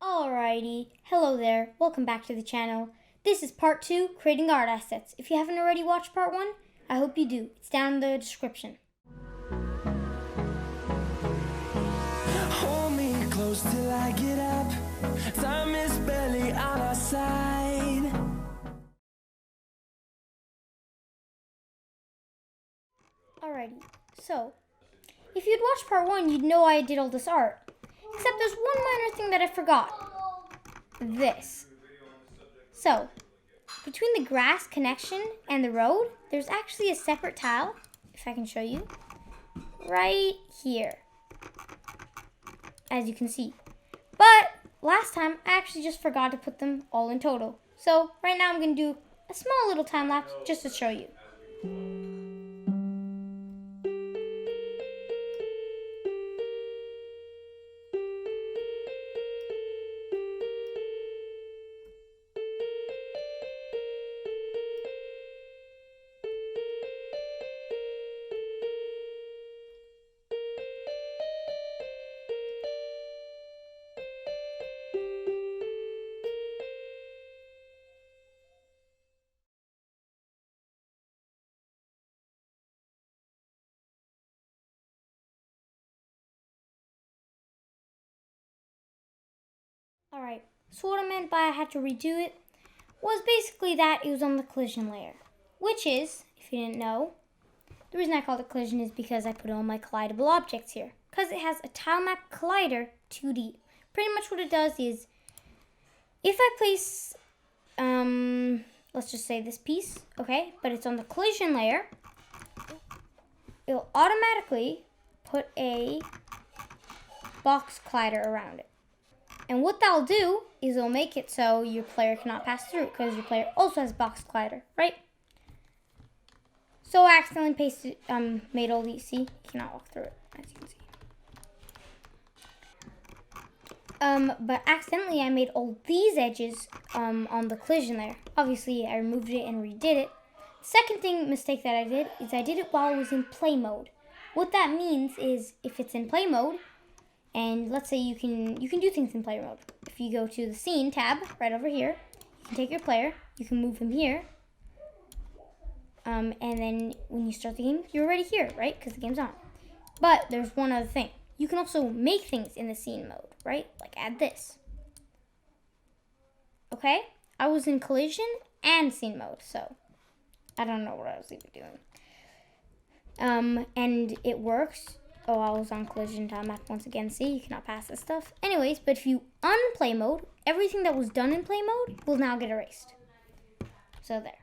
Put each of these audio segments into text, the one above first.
Alrighty, hello there, welcome back to the channel. This is part 2, creating art assets. If you haven't already watched part 1, I hope you do. It's down in the description. Hold me close till I get up. Time is barely on our side. Alrighty, so, if you'd watched part 1, you'd know I did all this art. Except there's one minor thing that I forgot. This. So, between the grass connection and the road, there's actually a separate tile, if I can show you, right here, as you can see. But last time, I actually just forgot to put them all in total. So, right now I'm going to do a small little time lapse just to show you. Alright, so what I meant by I had to redo it was basically that it was on the collision layer. Which is, if you didn't know, the reason I called it collision is because I put all my collidable objects here. Because it has a tile map collider 2D. Pretty much what it does is, if I place, let's just say this piece, okay, but it's on the collision layer, it'll automatically put a box collider around it. And what that'll do is it'll make it so your player cannot pass through because your player also has box collider, right? So I accidentally made all these. See, you cannot walk through it, as you can see. But accidentally I made all these edges on the collision layer. Obviously I removed it and redid it. Second mistake that I did is I did it while I was in play mode. What that means is if it's in play mode, and let's say you can do things in player mode. If you go to the scene tab right over here, you can take your player, you can move him here, and then when you start the game, you're already here, right? Because the game's on. But there's one other thing. You can also make things in the scene mode, right? Like add this. Okay? I was in collision and scene mode, so I don't know what I was even doing. And it works. Oh, I was on collision time map once again. See, you cannot pass this stuff. Anyways, but if you unplay mode, everything that was done in play mode will now get erased. So there.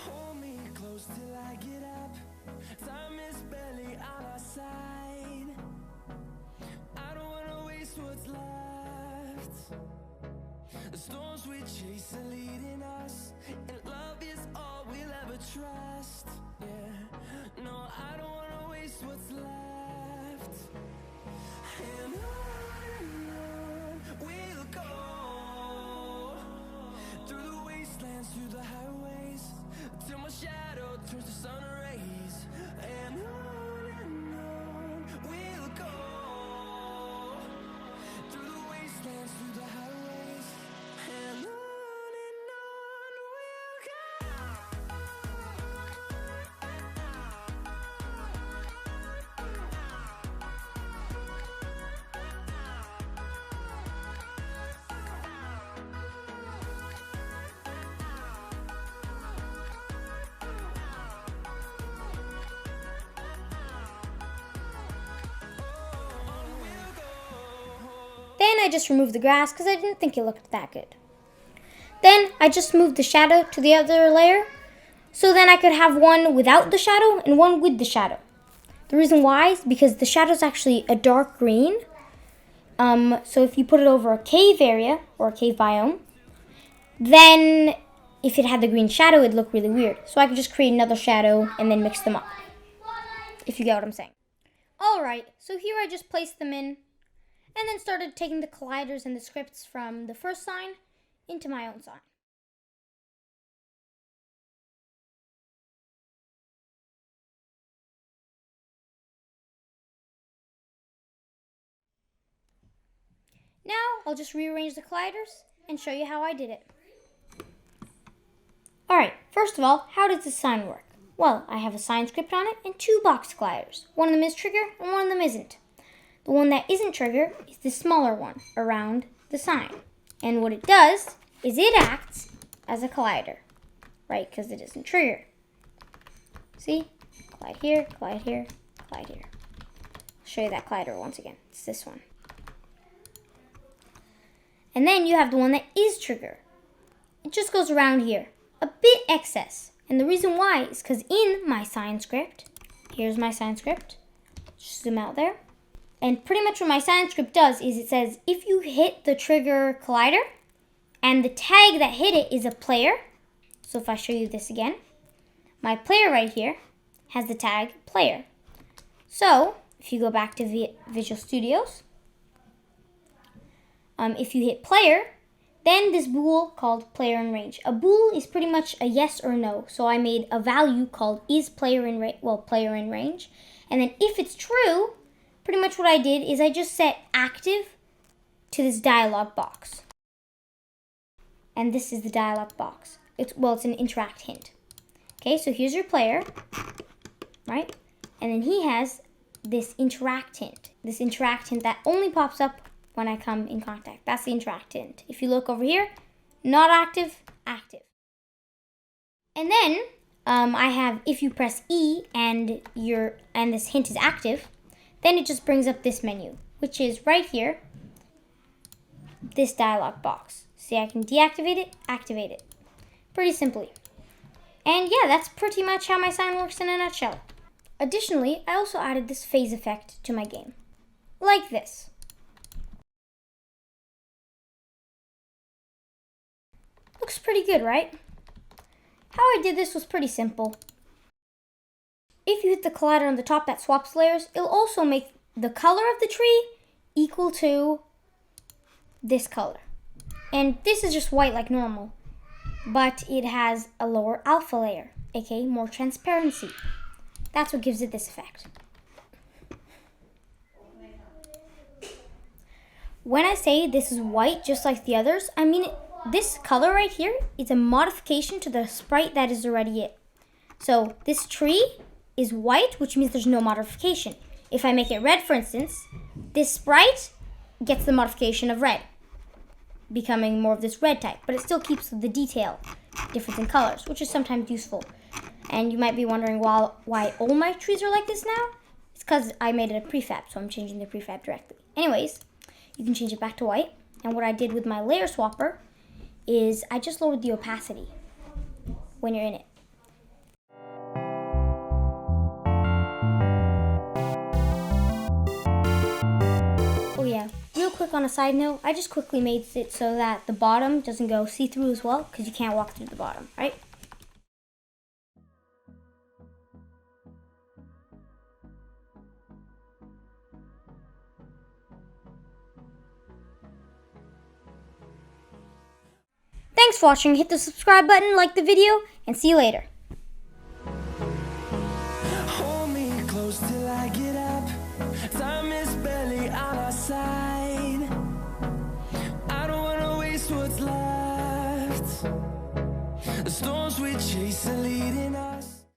Hold me close till I get up. Time is barely on our side. I don't wanna waste what's left. The storms we chase are leading us, and love is all we'll ever trust. Yeah, no, I don't wanna waste what's left. And on we'll go, through the wastelands, through the highways, till my I just removed the grass because I didn't think it looked that good. Then I just moved the shadow to the other layer, so then I could have one without the shadow and one with the shadow. The reason why is because the shadow is actually a dark green. So if you put it over a cave area or a cave biome, then if it had the green shadow, it'd look really weird. So I could just create another shadow and then mix them up, if you get what I'm saying. Alright, so here I just placed them in and then started taking the colliders and the scripts from the first sign into my own sign. Now I'll just rearrange the colliders and show you how I did it. Alright, first of all, how does this sign work? Well, I have a sign script on it and 2 box colliders. One of them is trigger and one of them isn't. The one that isn't trigger is the smaller one around the sign. And what it does is it acts as a collider, right? Because it isn't trigger. See? Collide here, collide here, collide here. I'll show you that collider once again. It's this one. And then you have the one that is trigger. It just goes around here, a bit excess. And the reason why is because in my sign script, here's my sign script. Just zoom out there. And pretty much what my sign script does is it says if you hit the trigger collider and the tag that hit it is a player. So if I show you this again, my player right here has the tag player. So if you go back to Visual Studios, if you hit player, then this bool called player in range. A bool is pretty much a yes or no. So I made a value called is player in player in range. And then if it's true, pretty much what I did is I just set active to this dialog box. And this is the dialog box. It's an interact hint. Okay, so here's your player, right? And then he has this interact hint. This interact hint that only pops up when I come in contact. That's the interact hint. If you look over here, not active, active. And then I have if you press E and this hint is active, then it just brings up this menu, which is right here, this dialog box. See, I can deactivate it, activate it. Pretty simply. And yeah, that's pretty much how my sign works in a nutshell. Additionally, I also added this phase effect to my game. Like this. Looks pretty good, right? How I did this was pretty simple. If you hit the collider on the top that swaps layers, it'll also make the color of the tree equal to this color. And this is just white like normal, but it has a lower alpha layer, aka more transparency. That's what gives it this effect. When I say this is white just like the others, I mean this color right here is a modification to the sprite that is already it. So this tree is white, which means there's no modification. If I make it red, for instance, this sprite gets the modification of red, becoming more of this red type, but it still keeps the detail difference in colors, which is sometimes useful. And you might be wondering why all my trees are like this now. It's because I made it a prefab, so I'm changing the prefab directly. Anyways, you can change it back to white. And what I did with my layer swapper is I just lowered the opacity when you're in it. Oh yeah, real quick on a side note, I just quickly made it so that the bottom doesn't go see-through as well, because you can't walk through the bottom, right? Thanks for watching. Hit the subscribe button, like the video, and see you later. Hold me close till I get up. Time is barely on our side. I don't wanna waste what's left. The storms we chase are leading us.